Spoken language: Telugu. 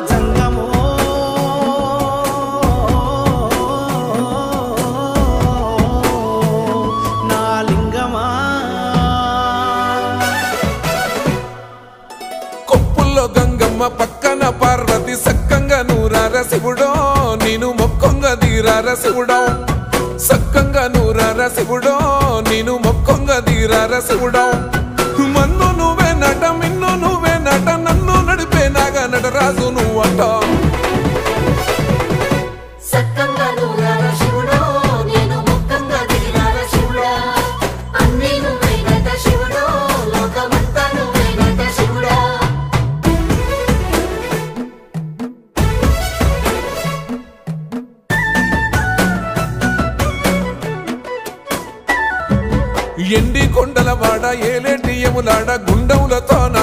జంగమో నా లింగమా కొప్పుల్లో గంగమ్మ పక్కన పార్వతి సక్కంగా నూరార శివుడో నేను మొక్కంగా తీరార శివుడో సక్కంగా నూరార శివుడో నేను మొక్కంగా తీరార శివుడో మన్ను నువ్వే నట మిన్ను నువ్వే నట నన్ను నడిపే నాగా నటరాజు నువ్వట ఎండి కొండల వాడ ఏలేటి యములాడ గుండములతో నా